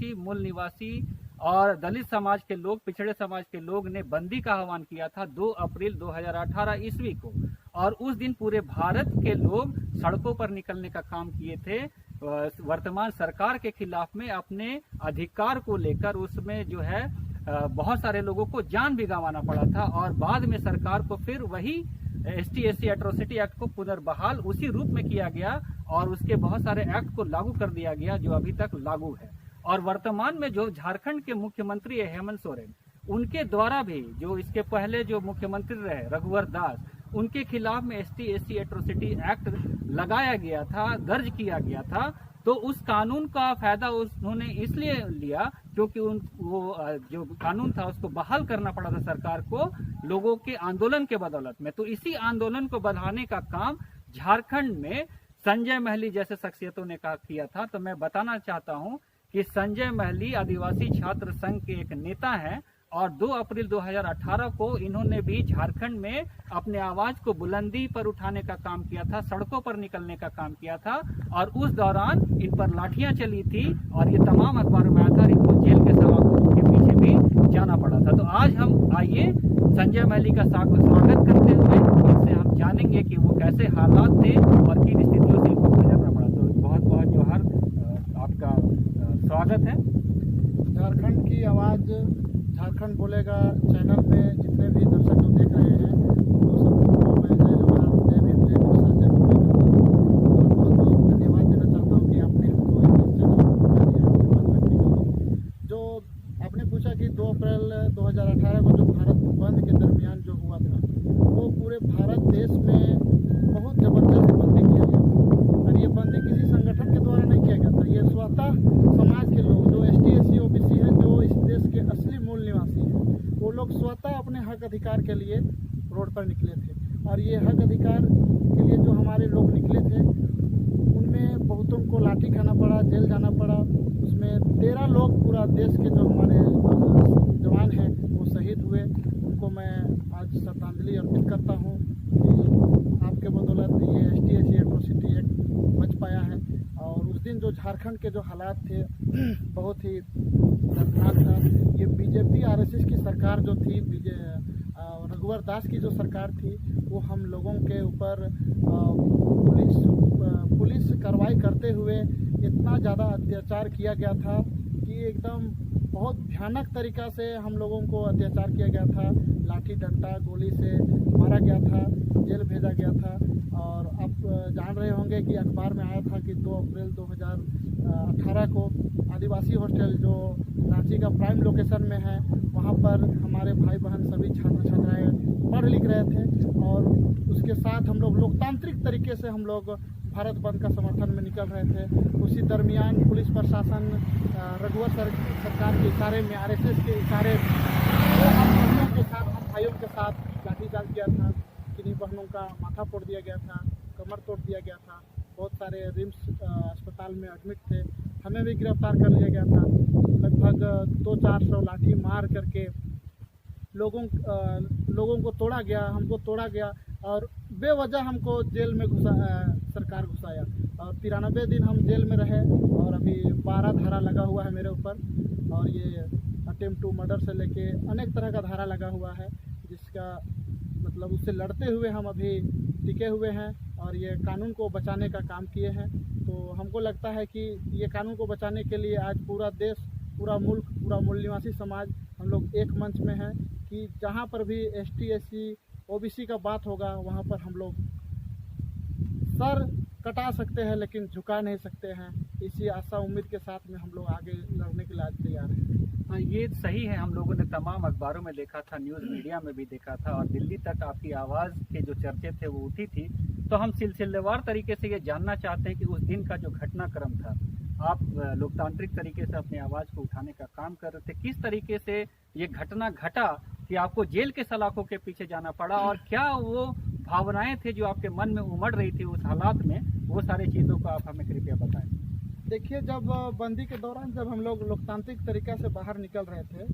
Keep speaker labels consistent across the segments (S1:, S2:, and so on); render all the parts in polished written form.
S1: आदिवासी, मूल निवासी और दलित समाज के लोग, पिछड़े समाज के लोग ने बंदी का आह्वान किया था 2 अप्रैल 2018 ईस्वी को। और उस दिन पूरे भारत के लोग सड़कों पर निकलने का काम किए थे वर्तमान सरकार के खिलाफ में, अपने अधिकार को लेकर। उसमें जो है बहुत सारे लोगों को जान भी गंवाना पड़ा था और बाद में सरकार को फिर वही ST/SC एट्रोसिटी एक्ट को पुनर्बहाल उसी रूप में किया गया और उसके बहुत सारे एक्ट को लागू कर दिया गया जो अभी तक लागू है। और वर्तमान में जो झारखंड के मुख्यमंत्री है हेमंत सोरेन, उनके द्वारा भी जो इसके पहले जो मुख्यमंत्री रहे रघुवर दास, उनके खिलाफ में ST/SC एट्रोसिटी एक्ट लगाया गया था, दर्ज किया गया था। तो उस कानून का फायदा उन्होंने इसलिए लिया क्योंकि वो जो कानून था उसको बहाल करना पड़ा था सरकार को लोगों के आंदोलन के बदौलत में। तो इसी आंदोलन को बढ़ाने का काम झारखंड में संजय महली जैसे शख्सियतों ने किया था। तो मैं बताना चाहता हूं कि संजय महली आदिवासी छात्र संघ के एक नेता हैं और 2 अप्रैल 2018 को इन्होंने भी झारखंड में अपने आवाज को बुलंदी पर उठाने का काम किया था, सड़कों पर निकलने का काम किया था और उस दौरान इन पर लाठियां चली थी और ये तमाम अखबारों में आया था और इनको जेल के सलाखों के पीछे भी जाना पड़ा था। तो आज हम आइए संजय महली का स्वागत करते हुए इनसे हम जानेंगे कि वो कैसे हालात थे और किन स्थितियों से इनको गुजरना पड़ा। तो बहुत बहुत जोहार, आपका स्वागत है।
S2: झारखंड की आवाज़, झारखंड बोलेगा चैनल में जितने भी दर्शक जो देख रहे हैं वो सबको मैं जय जोहार, जय भीम, जय कृष्णा, जय भोले और बहुत बहुत धन्यवाद देना चाहता हूँ कि आपने हमको इस चैनल को मौका दिया आपसे बात करने के लिए। जो आपने पूछा कि 2 अप्रैल 2018 को जो भारत बंद के दरमियान जो हुआ था वो पूरे भारत देश में बहुत ज़बरदस्त बंदी किया गया था और ये बंदी किसी संगठन के द्वारा नहीं किया गया था। ये स्वतः समाज के लोग जो ST/SC OBC है, जो इस देश के असली मूल निवासी हैं, वो लोग स्वतः अपने हक अधिकार के लिए रोड पर निकले थे। और ये हक अधिकार के लिए जो हमारे लोग निकले थे उनमें बहुतों को लाठी खाना पड़ा, जेल जाना पड़ा। उसमें 13 लोग पूरा देश के जो हमारे जवान हैं वो शहीद हुए। उनको मैं आज श्रद्धांजलि अर्पित करता हूँ कि आपके बदौलत ये ST/SC एट्रोसिटी एक्ट बच पाया है। और उस दिन जो झारखंड के जो हालात थे बहुत ही दर्दनाक था। ये BJP RSS की सरकार जो थी, रघुवर दास की जो सरकार थी, वो हम लोगों के ऊपर पुलिस कार्रवाई करते हुए इतना ज़्यादा अत्याचार किया गया था कि एकदम बहुत भयानक तरीक़ा से हम लोगों को अत्याचार किया गया था। लाठी डंडा गोली से मारा गया था, जेल भेजा गया था। और आप जान रहे होंगे कि अखबार में आया था कि 2 अप्रैल 2018 को आदिवासी हॉस्टल जो रांची का प्राइम लोकेशन में है, वहाँ पर हमारे भाई बहन सभी छात्र छात्राएँ पढ़ लिख रहे थे और उसके साथ हम लोग लोकतांत्रिक तरीके से हम लोग भारत बंद का समर्थन में निकल रहे थे। उसी दरमियान पुलिस प्रशासन रघुवर सरकार के इशारे में, RSS के इशारे हम बहनों के साथ, हम भाइयों के साथ लाठीचार्ज किया था। किन्हीं बहनों का माथा फोड़ दिया गया था, कमर तोड़ दिया गया था। बहुत सारे रिम्स अस्पताल में एडमिट थे, हमें भी गिरफ्तार कर लिया गया था। लगभग 200-400 लाठी मार करके लोगों को तोड़ा गया, हमको तोड़ा गया और बेवजह हमको जेल में सरकार घुसाया। और 93 दिन हम जेल में रहे और अभी 12 धारा लगा हुआ है मेरे ऊपर। और ये अटेम्प्ट टू मर्डर से लेके अनेक तरह का धारा लगा हुआ है, जिसका मतलब उससे लड़ते हुए हम अभी टिके हुए हैं और ये कानून को बचाने का काम किए हैं। तो हमको लगता है कि ये कानून को बचाने के लिए आज पूरा देश, पूरा मुल्क, पूरा मूल निवासी समाज हम लोग एक मंच में हैं कि जहाँ पर भी ST/SC OBC का बात होगा वहाँ पर हम लोग सर कटा सकते हैं लेकिन झुका नहीं सकते हैं। इसी आशा उम्मीद के साथ में हम लोग आगे लड़ने के लिए आज तैयार हैं।
S1: हाँ, ये सही है। हम लोगों ने तमाम अखबारों में देखा था, न्यूज़ मीडिया में भी देखा था और दिल्ली तक आपकी आवाज़ के जो चर्चे थे वो उठी थी। तो हम सिलसिलेवार तरीके से ये जानना चाहते हैं कि उस दिन का जो घटनाक्रम था, आप लोकतांत्रिक तरीके से अपनी आवाज़ को उठाने का काम कर रहे थे, किस तरीके से ये घटना घटा कि आपको जेल के सलाखों के पीछे जाना पड़ा और क्या वो भावनाएं थे जो आपके मन में उमड़ रही थी उस हालात में, वो सारी चीज़ों को आप हमें कृपया बताएं।
S2: देखिए, जब बंदी के दौरान जब हम लोग लोकतांत्रिक तरीक़ा से बाहर निकल रहे थे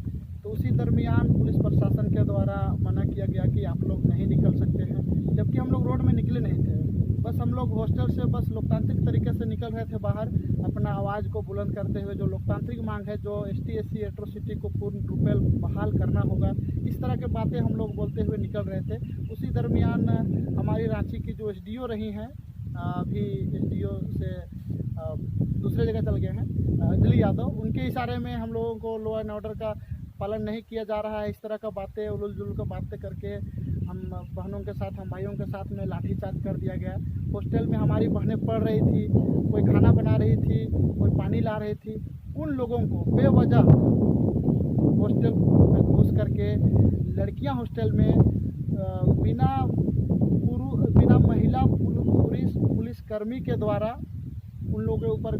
S2: तो उसी दरमियान पुलिस प्रशासन के द्वारा मना किया गया कि आप लोग नहीं निकल सकते हैं, जबकि हम लोग रोड में निकले नहीं थे। बस हम लोग हॉस्टल से बस लोकतांत्रिक तरीके से निकल रहे थे बाहर, अपना आवाज़ को बुलंद करते हुए। जो लोकतांत्रिक मांग है, जो ST/SC एट्रोसिटी को पूर्ण रूपेण बहाल करना होगा, इस तरह के बातें हम लोग बोलते हुए निकल रहे थे। उसी दरमियान हमारी रांची की जो SDO रही हैं, अभी SDO से दूसरे जगह चल गए हैं, अंजलि यादव, उनके इशारे में हम लोगों को लॉ एंड ऑर्डर का पालन नहीं किया जा रहा है। इस तरह का बातें, उलझुल जुलूल का बातें करके हम बहनों के साथ, हम भाइयों के साथ में लाठीचार्ज कर दिया गया। हॉस्टल में हमारी बहनें पढ़ रही थी, कोई खाना बना रही थी, कोई पानी ला रही थी, उन लोगों को बेवजह हॉस्टल में घुस करके लड़कियां हॉस्टल में बिना महिला पुलिसकर्मी के द्वारा उन लोगों के ऊपर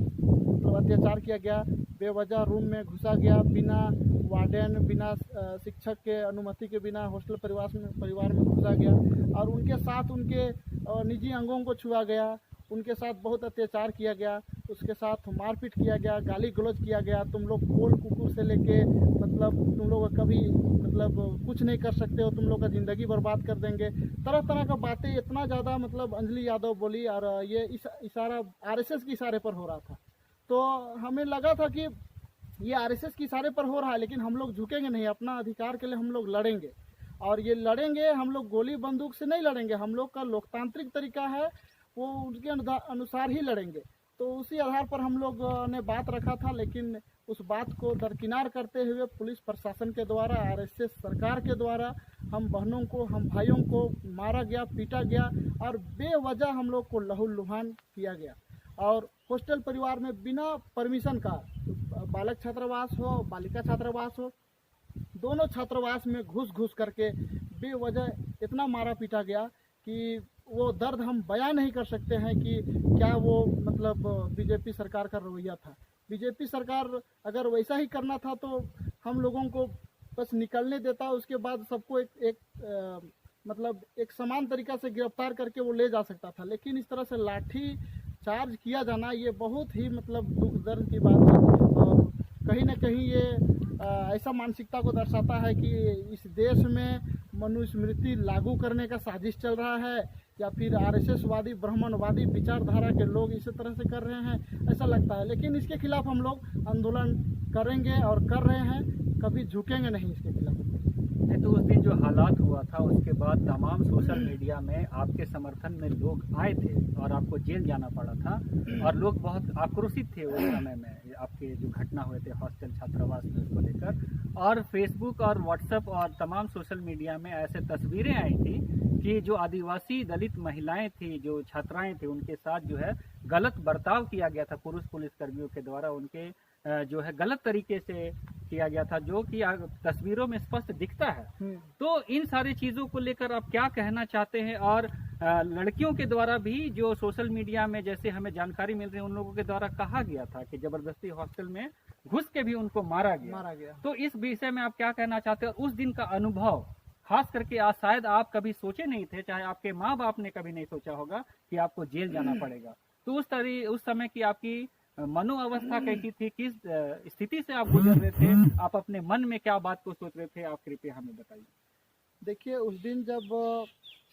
S2: अत्याचार किया गया। बेवजह रूम में घुसा गया, बिना वार्डन, बिना शिक्षक के अनुमति के बिना हॉस्टल परिवार में घुसा गया और उनके साथ उनके निजी अंगों को छुआ गया, उनके साथ बहुत अत्याचार किया गया, उसके साथ मारपीट किया गया, गाली गलौज किया गया। तुम लोग कोल कुकुर से लेके मतलब तुम लोग कभी मतलब कुछ नहीं कर सकते हो, तुम लोग का ज़िंदगी बर्बाद कर देंगे, तरह तरह का बातें इतना ज़्यादा मतलब अंजलि यादव बोली। और ये इशारा RSS के इशारे पर हो रहा था। तो हमें लगा था कि ये RSS के इशारे पर हो रहा है, लेकिन हम लोग झुकेंगे नहीं, अपना अधिकार के लिए हम लोग लड़ेंगे। और ये लड़ेंगे, हम लोग गोली बंदूक से नहीं लड़ेंगे, हम लोग का लोकतांत्रिक तरीका है, वो उनके अनुसार ही लड़ेंगे। तो उसी आधार पर हम लोग ने बात रखा था, लेकिन उस बात को दरकिनार करते हुए पुलिस प्रशासन के द्वारा, RSS सरकार के द्वारा हम बहनों को, हम भाइयों को मारा गया, पीटा गया और बेवजह हम लोग को लहूलुहान किया गया। और हॉस्टल परिवार में बिना परमिशन का, बालक छात्रावास हो, बालिका छात्रावास हो, दोनों छात्रावास में घुस करके बेवजह इतना मारा पीटा गया कि वो दर्द हम बयां नहीं कर सकते हैं कि क्या वो मतलब बीजेपी सरकार का रवैया था। बीजेपी सरकार अगर वैसा ही करना था तो हम लोगों को बस निकलने देता, उसके बाद सबको मतलब एक समान तरीका से गिरफ्तार करके वो ले जा सकता था। लेकिन इस तरह से लाठी चार्ज किया जाना, ये बहुत ही मतलब दुख दर्द की बात है। और कहीं ना कहीं ये ऐसा मानसिकता को दर्शाता है कि इस देश में मनुस्मृति लागू करने का साजिश चल रहा है, या फिर RSS वादी, ब्राह्मणवादी विचारधारा के लोग इसी तरह से कर रहे हैं, ऐसा लगता है। लेकिन इसके खिलाफ हम लोग आंदोलन करेंगे और कर रहे हैं, कभी झुकेंगे नहीं इसके खिलाफ।
S1: तो उस दिन जो हालात हुआ था, उसके बाद तमाम सोशल मीडिया में आपके समर्थन में लोग आए थे और आपको जेल जाना पड़ा था और लोग बहुत आक्रोशित थे उस समय में, आपके जो घटना हुए थे हॉस्टल छात्रावास में, उसको लेकर। और फेसबुक और व्हाट्सएप और तमाम सोशल मीडिया में ऐसे तस्वीरें आई थी कि जो आदिवासी दलित महिलाएं थी, जो छात्राएं थे, उनके साथ जो है गलत बर्ताव किया गया था पुरुष पुलिसकर्मियों के द्वारा, उनके जो है गलत तरीके से किया गया था, जो कि तस्वीरों में स्पष्ट दिखता है। तो इन सारी चीजों को लेकर आप क्या कहना चाहते हैं? और लड़कियों के द्वारा भी जो सोशल मीडिया में जैसे हमें जानकारी मिल रही है, उन लोगों के द्वारा कहा गया था कि जबरदस्ती हॉस्टल में घुस के भी उनको मारा गया। तो इस विषय में आप क्या कहना चाहते हैं? उस दिन का अनुभव खास करके आज शायद आप कभी सोचे नहीं थे, चाहे आपके माँ बाप ने कभी नहीं सोचा होगा कि आपको जेल जाना पड़ेगा। तो उस समय की आपकी मनोअवस्था कैसी थी, किस स्थिति से आप गुजर रहे थे, आप अपने मन में क्या बात को सोच रहे थे, आप कृपया हमें बताइए।
S2: देखिए, उस दिन जब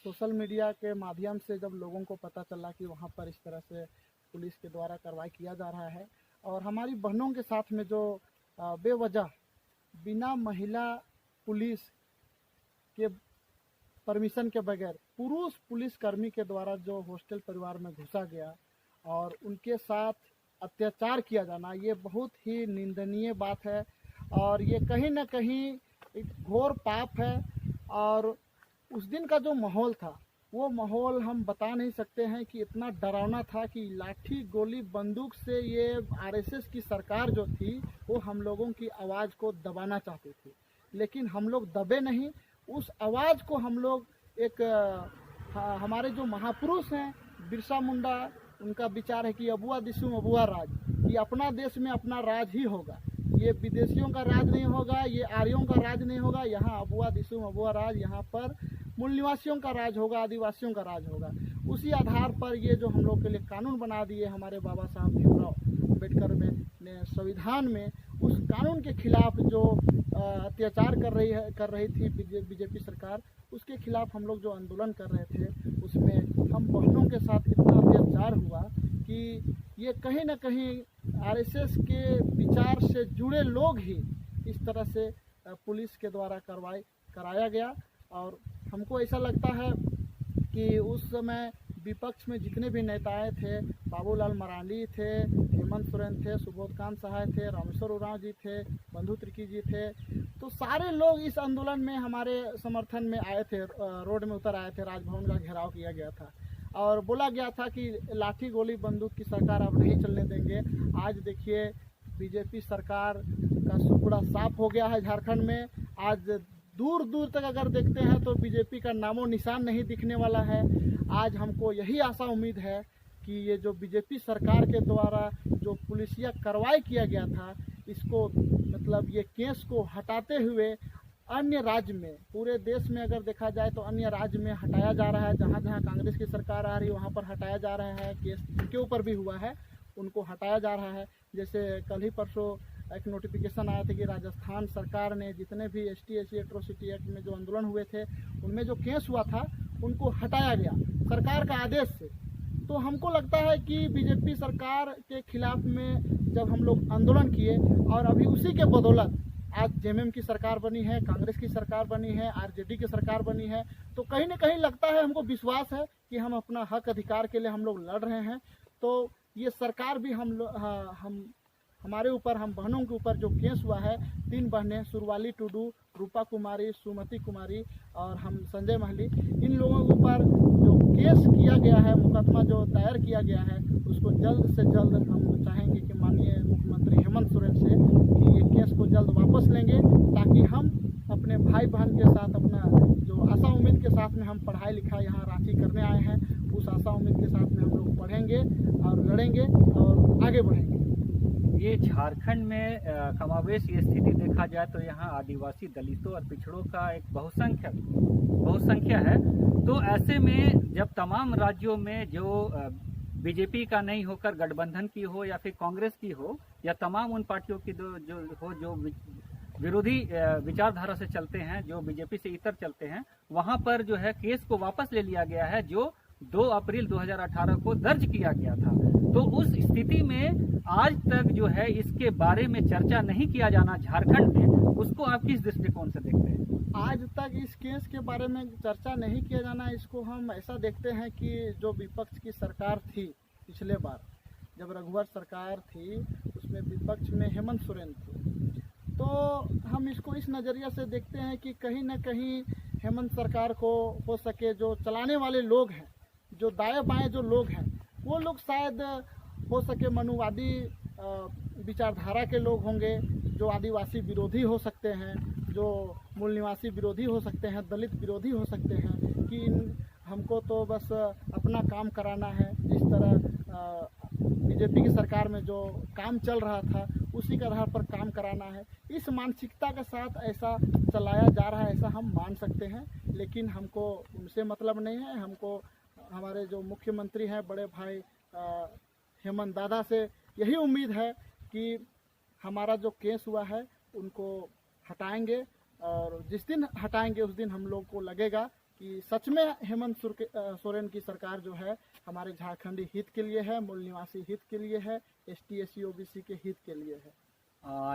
S2: सोशल मीडिया के माध्यम से जब लोगों को पता चला कि वहाँ पर इस तरह से पुलिस के द्वारा कार्रवाई किया जा रहा है और हमारी बहनों के साथ में जो बेवजह बिना महिला पुलिस के परमिशन के बगैर पुरुष पुलिसकर्मी के द्वारा जो हॉस्टल परिवार में घुसा गया और उनके साथ अत्याचार किया जाना, ये बहुत ही निंदनीय बात है और ये कहीं ना कहीं एक घोर पाप है। और उस दिन का जो माहौल था, वो माहौल हम बता नहीं सकते हैं कि इतना डरावना था कि लाठी गोली बंदूक से ये RSS की सरकार जो थी वो हम लोगों की आवाज़ को दबाना चाहती थी, लेकिन हम लोग दबे नहीं। उस आवाज़ को हम लोग हमारे जो महापुरुष हैं बिरसा मुंडा, उनका विचार है कि अबुआ दिसुम अबुआ राज, कि अपना देश में अपना राज ही होगा, ये विदेशियों का राज नहीं होगा, ये आर्यों का राज नहीं होगा, यहाँ अबुआ दिसुम अबुआ राज, यहाँ पर मूल निवासियों का राज होगा, आदिवासियों का राज होगा। उसी आधार पर ये जो हम लोग के लिए कानून बना दिए हमारे बाबा साहब भीमराव अम्बेडकर ने संविधान में, उस कानून के खिलाफ जो अत्याचार कर रही थी बीजेपी सरकार, उसके खिलाफ हम लोग जो आंदोलन कर रहे थे, उसमें हम बहनों के साथ इतना अत्याचार हुआ कि ये कहीं ना कहीं आरएसएस के विचार से जुड़े लोग ही इस तरह से पुलिस के द्वारा कराया गया। और हमको ऐसा लगता है कि उस समय विपक्ष में जितने भी नेताएं थे, बाबूलाल मरांडी थे, हेमंत सोरेन थे, सुबोधकांत सहाय थे, रामेश्वर उरांव जी थे, बंधु तिर्की जी थे, तो सारे लोग इस आंदोलन में हमारे समर्थन में आए थे, रोड में उतर आए थे। राजभवन का घेराव किया गया था और बोला गया था कि लाठी गोली बंदूक की सरकार अब नहीं चलने देंगे। आज देखिए बीजेपी सरकार का सुपड़ा साफ हो गया है झारखंड में। आज दूर दूर तक अगर देखते हैं तो बीजेपी का नामो निशान नहीं दिखने वाला है। आज हमको यही आशा उम्मीद है कि ये जो बीजेपी सरकार के द्वारा जो पुलिसिया कार्रवाई किया गया था, इसको मतलब ये केस को हटाते हुए अन्य राज्य में, पूरे देश में अगर देखा जाए तो अन्य राज्य में हटाया जा रहा है। जहाँ जहाँ कांग्रेस की सरकार आ रही है वहाँ पर हटाया जा रहा है। केस के ऊपर भी हुआ है, उनको हटाया जा रहा है। जैसे कल ही परसों एक नोटिफिकेशन आया था कि राजस्थान सरकार ने जितने भी ST/SC एट्रोसिटी एक्ट में जो आंदोलन हुए थे, उनमें जो केस हुआ था उनको हटाया गया सरकार का आदेश से। तो हमको लगता है कि बीजेपी सरकार के खिलाफ में जब हम लोग आंदोलन किए और अभी उसी के बदौलत आज JMM की सरकार बनी है, कांग्रेस की सरकार बनी है, RJD की सरकार बनी है, तो कहीं ना कहीं लगता है, हमको विश्वास है कि हम अपना हक अधिकार के लिए हम लोग लड़ रहे हैं। तो ये सरकार भी हमारे ऊपर, हम बहनों के ऊपर जो केस हुआ है, 3 बहनें सुरवाली टुडू, रूपा कुमारी, सुमति कुमारी और हम संजय महली, इन लोगों के ऊपर जो केस किया गया है, मुकदमा जो दायर किया गया है, उसको जल्द से जल्द हम चाहेंगे कि माननीय मुख्यमंत्री हेमंत सोरेन से कि ये केस को जल्द वापस लेंगे, ताकि हम अपने भाई बहन के साथ अपना जो आशा उम्मीद के साथ में हम पढ़ाई लिखाई यहाँ रांची करने आए हैं, उस आशा उम्मीद के साथ में हम लोग पढ़ेंगे और लड़ेंगे और आगे बढ़ेंगे।
S1: ये झारखंड में कमावेश ये स्थिति देखा जाए तो यहाँ आदिवासी, दलितों और पिछड़ों का एक बहुसंख्या है। तो ऐसे में जब तमाम राज्यों में जो बीजेपी का नहीं होकर गठबंधन की हो या फिर कांग्रेस की हो या तमाम उन पार्टियों की जो विरोधी विचारधारा से चलते हैं, जो बीजेपी से इतर चलते हैं, वहां पर जो है केस को वापस ले लिया गया है जो 2 अप्रैल 2018 को दर्ज किया गया था। तो उस स्थिति में आज तक जो है इसके बारे में चर्चा नहीं किया जाना झारखंड में, उसको आप किस दृष्टिकोण से देखते हैं?
S2: आज तक इस केस के बारे में चर्चा नहीं किया जाना, इसको हम ऐसा देखते हैं कि जो विपक्ष की सरकार थी पिछले बार, जब रघुवर सरकार थी, उसमें विपक्ष में हेमंत सोरेन थे, तो हम इसको इस नज़रिया से देखते हैं कि कहीं ना कहीं हेमंत सरकार को हो सके जो चलाने वाले लोग हैं, जो दाएं बाएं जो लोग हैं, वो लोग शायद हो सके मनुवादी विचारधारा के लोग होंगे, जो आदिवासी विरोधी हो सकते हैं, जो मूल निवासी विरोधी हो सकते हैं, दलित विरोधी हो सकते हैं कि हमको तो बस अपना काम कराना है। जिस तरह बीजेपी की सरकार में जो काम चल रहा था उसी के आधार पर काम कराना है, इस मानसिकता के साथ ऐसा चलाया जा रहा है, ऐसा हम मान सकते हैं। लेकिन हमको उनसे मतलब नहीं है, हमको हमारे जो मुख्यमंत्री हैं बड़े भाई हेमंत दादा से यही उम्मीद है कि हमारा जो केस हुआ है उनको हटाएंगे, और जिस दिन हटाएंगे उस दिन हम लोग को लगेगा कि सच में हेमंत सोरेन की सरकार जो है हमारे झारखंडी हित के लिए है, मूल निवासी हित के लिए है, ST/SC OBC के हित के लिए है।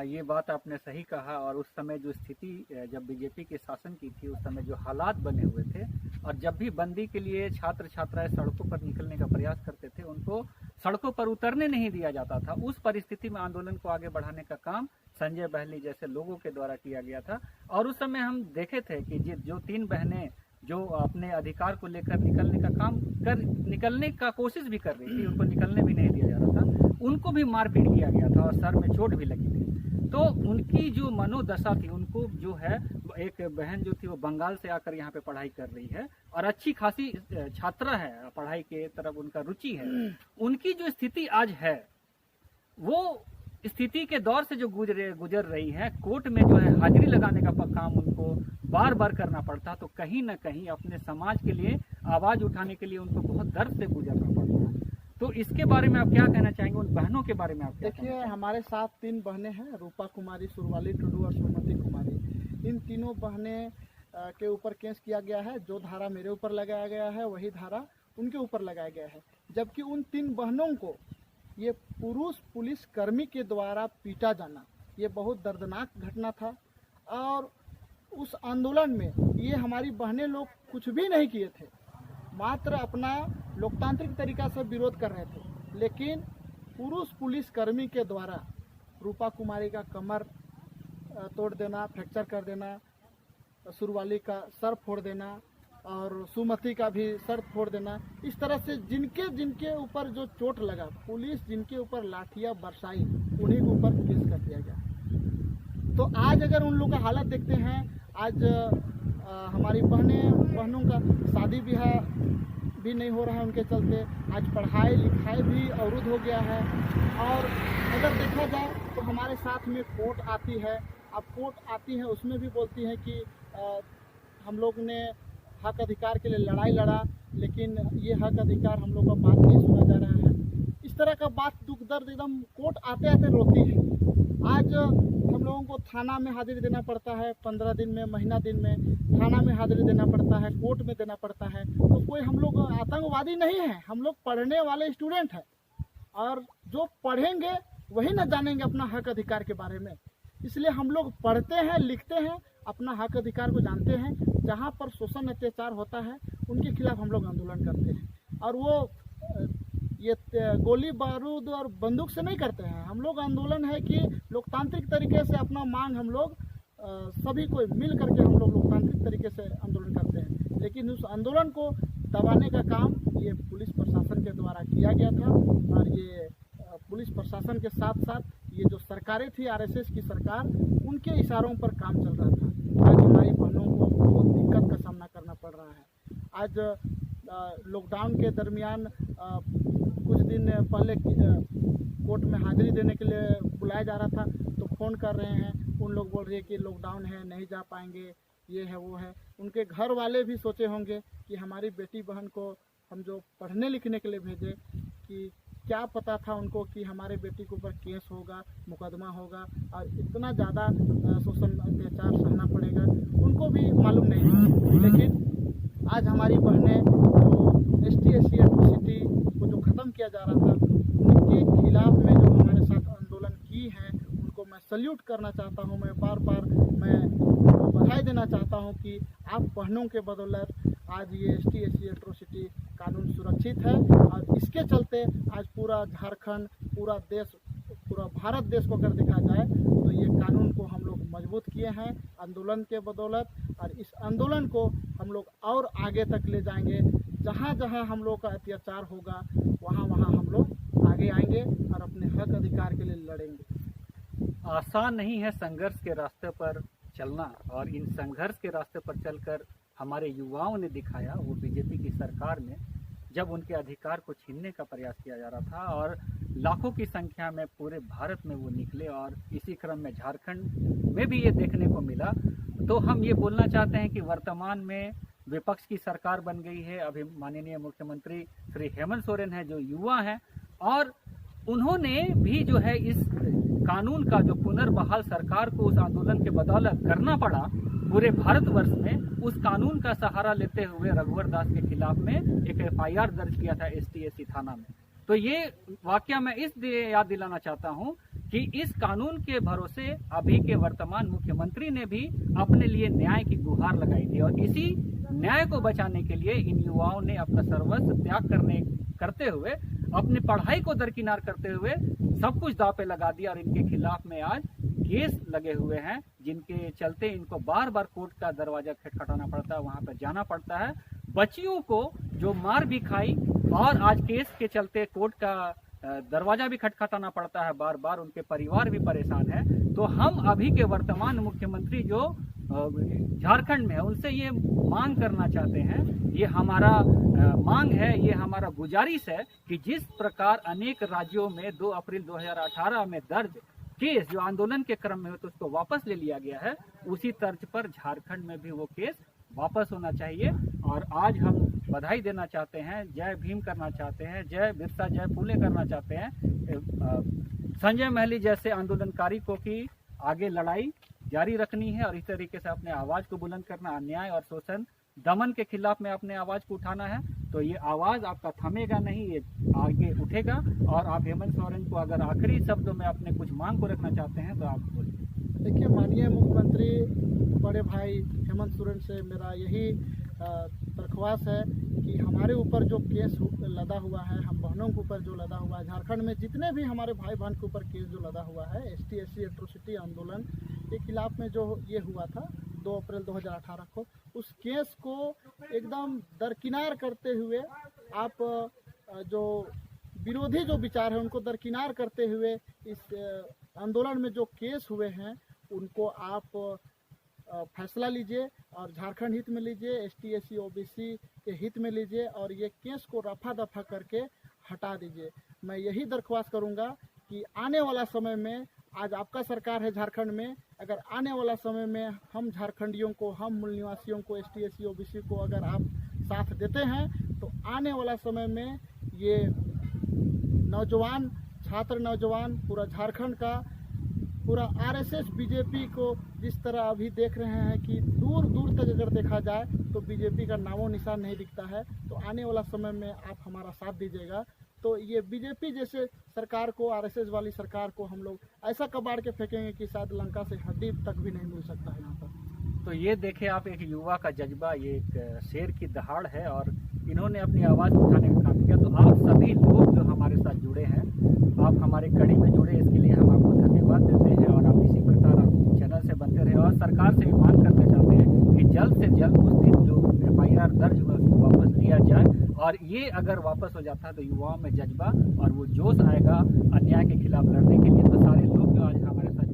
S1: ये बात आपने सही कहा। और उस समय जो स्थिति जब बीजेपी के शासन की थी, उस समय जो हालात बने हुए थे, और जब भी बंदी के लिए छात्र छात्राएं सड़कों पर निकलने का प्रयास करते थे, उनको सड़कों पर उतरने नहीं दिया जाता था। उस परिस्थिति में आंदोलन को आगे बढ़ाने का काम संजय बहली जैसे लोगों के द्वारा किया गया था। और उस समय हम देखे थे कि जो 3 बहनें जो अपने अधिकार को लेकर निकलने का कोशिश भी कर रही थी, उनको निकलने भी नहीं दिया जा रहा था, उनको भी मारपीट किया गया था और सर में चोट भी लगी थी। तो उनकी जो मनोदशा थी, उनको जो है, एक बहन जो थी वो बंगाल से आकर यहाँ पे पढ़ाई कर रही है और अच्छी खासी छात्रा है, पढ़ाई के तरफ उनका रुचि है, उनकी जो स्थिति आज है वो स्थिति के दौर से जो गुजर रही है, कोर्ट में जो है हाजिरी लगाने का काम उनको बार बार करना पड़ता, तो कहीं ना कहीं अपने समाज के लिए आवाज उठाने के लिए उनको बहुत दर्द से गुजरना पड़ता है। तो इसके बारे में आप क्या कहना चाहेंगे, उन बहनों के बारे में आप क्या
S2: देखिए, हमारे साथ 3 बहनें हैं, रूपा कुमारी, सुरवाली टुडू और सुमति कुमारी। इन तीनों बहनें के ऊपर केस किया गया है। जो धारा मेरे ऊपर लगाया गया है वही धारा उनके ऊपर लगाया गया है। जबकि उन 3 बहनों को ये पुरुष पुलिस कर्मी के द्वारा पीटा जाना ये बहुत दर्दनाक घटना था। और उस आंदोलन में ये हमारी बहनें लोग कुछ भी नहीं किए थे, मात्र अपना लोकतांत्रिक तरीका से विरोध कर रहे थे। लेकिन पुरुष पुलिस कर्मी के द्वारा रूपा कुमारी का कमर तोड़ देना, फ्रैक्चर कर देना, सुरवाली का सर फोड़ देना और सुमति का भी सर फोड़ देना, इस तरह से जिनके जिनके ऊपर जो चोट लगा, पुलिस जिनके ऊपर लाठियां बरसाई, उन्हीं के ऊपर केस कर दिया गया। तो आज अगर उन लोगों का हालत देखते हैं, आज हमारी बहनों का शादी ब्याह भी नहीं हो रहा है उनके चलते। आज पढ़ाई लिखाई भी अवरुद्ध हो गया है। और अगर देखा जाए तो हमारे साथ में कोर्ट आती है। अब कोर्ट आती है, उसमें भी बोलती है कि हम लोग ने हक अधिकार के लिए लड़ाई लड़ा, लेकिन ये हक अधिकार हम लोग का बात नहीं सुना जा रहा है। इस तरह का बात दुख दर्द एकदम कोर्ट आते आते रोती है। आज हम लोगों को थाना में हाजिरी देना पड़ता है, 15 दिन में, महीना दिन में थाना में हाजिरी देना पड़ता है, कोर्ट में देना पड़ता है। तो कोई हम लोग आतंकवादी नहीं है, हम लोग पढ़ने वाले स्टूडेंट हैं और जो पढ़ेंगे वही न जानेंगे अपना हक अधिकार के बारे में। इसलिए हम लोग पढ़ते हैं, लिखते हैं, अपना हक अधिकार को जानते हैं। जहाँ पर शोषण अत्याचार होता है उनके खिलाफ हम लोग आंदोलन करते हैं। और वो ये गोली बारूद और बंदूक से नहीं करते हैं। हम लोग आंदोलन है कि लोकतांत्रिक तरीके से अपना मांग हम लोग सभी को मिल करके हम लोग लोकतांत्रिक तरीके से आंदोलन करते हैं। लेकिन उस आंदोलन को दबाने का काम ये पुलिस प्रशासन के द्वारा किया गया था। और ये पुलिस प्रशासन के साथ साथ ये जो सरकारें थी, आरएसएस की सरकार, उनके इशारों पर काम चल रहा था। आज हमारी बहनों को बहुत दिक्कत का सामना करना पड़ रहा है। आज लॉकडाउन के दरमियान कुछ दिन पहले कोर्ट में हाजिरी देने के लिए बुलाया जा रहा था, तो फ़ोन कर रहे हैं, उन लोग बोल रहे हैं कि लॉकडाउन है, नहीं जा पाएंगे, ये है वो है। उनके घर वाले भी सोचे होंगे कि हमारी बेटी बहन को हम जो पढ़ने लिखने के लिए भेजे, कि क्या पता था उनको कि हमारे बेटी के ऊपर केस होगा, मुकदमा होगा और इतना ज़्यादा शोषण अत्याचार सहना पड़ेगा, उनको भी मालूम नहीं था। लेकिन आज हमारी बहनें जो ST/SC एट्रोसिटी को जो ख़त्म किया जा रहा था, उनके खिलाफ में जो हमारे साथ आंदोलन की हैं, उनको मैं सल्यूट करना चाहता हूँ। मैं बार बार बधाई देना चाहता हूँ कि आप बहनों के बदौलत आज ये ST/SC एट्रोसिटी कानून सुरक्षित है। और इसके चलते आज पूरा झारखंड, पूरा देश, पूरा भारत देश को अगर देखा जाए तो ये कानून को हम लोग मजबूत किए हैं आंदोलन के बदौलत। और इस आंदोलन को हम लोग और आगे तक ले जाएंगे। जहाँ जहाँ हम लोग का अत्याचार होगा वहाँ वहाँ हम लोग आगे आएंगे और अपने हक अधिकार के लिए लड़ेंगे।
S1: आसान नहीं है संघर्ष के रास्ते पर चलना, और इन संघर्ष के रास्ते पर चलकर हमारे युवाओं ने दिखाया, वो बीजेपी की सरकार में जब उनके अधिकार को छीनने का प्रयास किया जा रहा था और लाखों की संख्या में पूरे भारत में वो निकले, और इसी क्रम में झारखंड में भी ये देखने को मिला। तो हम ये बोलना चाहते हैं कि वर्तमान में विपक्ष की सरकार बन गई है। अभी माननीय मुख्यमंत्री श्री हेमंत सोरेन है जो युवा हैं, और उन्होंने भी जो है इस कानून का जो पुनर्बहाल सरकार को उस आंदोलन के बदौलत करना पड़ा पूरे भारतवर्ष में, उस कानून का सहारा लेते हुए रघुवर दास के खिलाफ में एक FIR दर्ज किया था ST/SC थाना में। तो ये वाकया मैं इसलिए याद दिलाना चाहता हूं कि इस कानून के भरोसे अभी के वर्तमान मुख्यमंत्री ने भी अपने लिए न्याय की गुहार लगाई थी, और इसी न्याय को बचाने के लिए इन युवाओं ने अपना सर्वस्व त्याग करते हुए, अपनी पढ़ाई को दरकिनार करते हुए सब कुछ दांव पे लगा दिया, और इनके खिलाफ में आज केस लगे हुए हैं, जिनके चलते इनको बार बार कोर्ट का दरवाजा खटखटाना पड़ता है, वहां पर जाना पड़ता है। बच्चियों को जो मार भी खाई, और आज केस के चलते कोर्ट का दरवाजा भी खटखटाना पड़ता है बार बार, उनके परिवार भी परेशान है। तो हम अभी के वर्तमान मुख्यमंत्री जो झारखंड में है, उनसे ये मांग करना चाहते हैं, ये हमारा मांग है, ये हमारा गुजारिश है कि जिस प्रकार अनेक राज्यों में 2 अप्रैल 2018 में दर्ज केस जो आंदोलन के क्रम में हो तो उसको वापस ले लिया गया है, उसी तर्ज पर झारखंड में भी वो केस वापस होना चाहिए। और आज हम बधाई देना चाहते हैं, जय भीम करना चाहते हैं, जय बिरसा जय फूले करना चाहते हैं। संजय महली जैसे आंदोलनकारी को की आगे लड़ाई जारी रखनी है और इस तरीके से अपने आवाज को बुलंद करना, अन्याय और शोषण दमन के खिलाफ में अपने आवाज को उठाना है। तो ये आवाज आपका थमेगा नहीं, ये आगे उठेगा। और आप हेमंत सोरेन को अगर आखिरी शब्दों में अपने कुछ मांग को रखना चाहते हैं तो आप बोलिए।
S2: देखिए, माननीय मुख्यमंत्री बड़े भाई हेमंत सोरेन से मेरा यही दरख्वास्त है कि हमारे ऊपर जो केस लदा हुआ है, हम बहनों के ऊपर जो लदा हुआ है, झारखंड में जितने भी हमारे भाई बहन के ऊपर केस जो लदा हुआ है, ST/SC एट्रोसिटी आंदोलन के खिलाफ में जो ये हुआ था 2 अप्रैल 2018 को, उस केस को एकदम दरकिनार करते हुए आप जो विरोधी जो विचार है उनको दरकिनार करते हुए इस आंदोलन में जो केस हुए हैं उनको आप फैसला लीजिए और झारखंड हित में लीजिए, ST/SC OBC के हित में लीजिए और ये केस को रफा दफा करके हटा दीजिए। मैं यही दरख्वास्त करूंगा कि आने वाला समय में, आज आपका सरकार है झारखंड में, अगर आने वाला समय में हम झारखंडियों को, हम मूल निवासियों को, ST/SC OBC को अगर आप साथ देते हैं तो आने वाला समय में ये नौजवान, छात्र नौजवान, पूरा झारखंड का, पूरा RSS BJP को जिस तरह अभी देख रहे हैं कि दूर दूर तक अगर देखा जाए तो BJP का नामो निशान नहीं दिखता है, तो आने वाला समय में आप हमारा साथ दीजिएगा। तो ये BJP जैसे सरकार को, RSS वाली सरकार को हम लोग ऐसा कबाड़ के फेंकेंगे कि शायद लंका से हड्डी तक भी नहीं मिल सकता है यहाँ पर।
S1: तो ये देखे आप, एक युवा का जज्बा, ये एक शेर की दहाड़ है और इन्होंने अपनी आवाज़ उठाने का काम किया। तो आप सभी लोग जो हमारे साथ जुड़े हैं, आप हमारे कड़ी में जुड़े, इसके लिए हम आपको धन्यवाद देते हैं और आप इसी प्रकार आप चैनल से बनते रहे। और सरकार से भी मांग करना चाहते हैं कि जल्द से जल्द उस दिन जो FIR दर्ज हुआ उसको वापस लिया जाए। और ये अगर वापस हो जाता है तो युवाओं में जज्बा और वो जोश आएगा अन्याय के खिलाफ लड़ने के लिए। तो सारे लोग जो आज हमारे साथ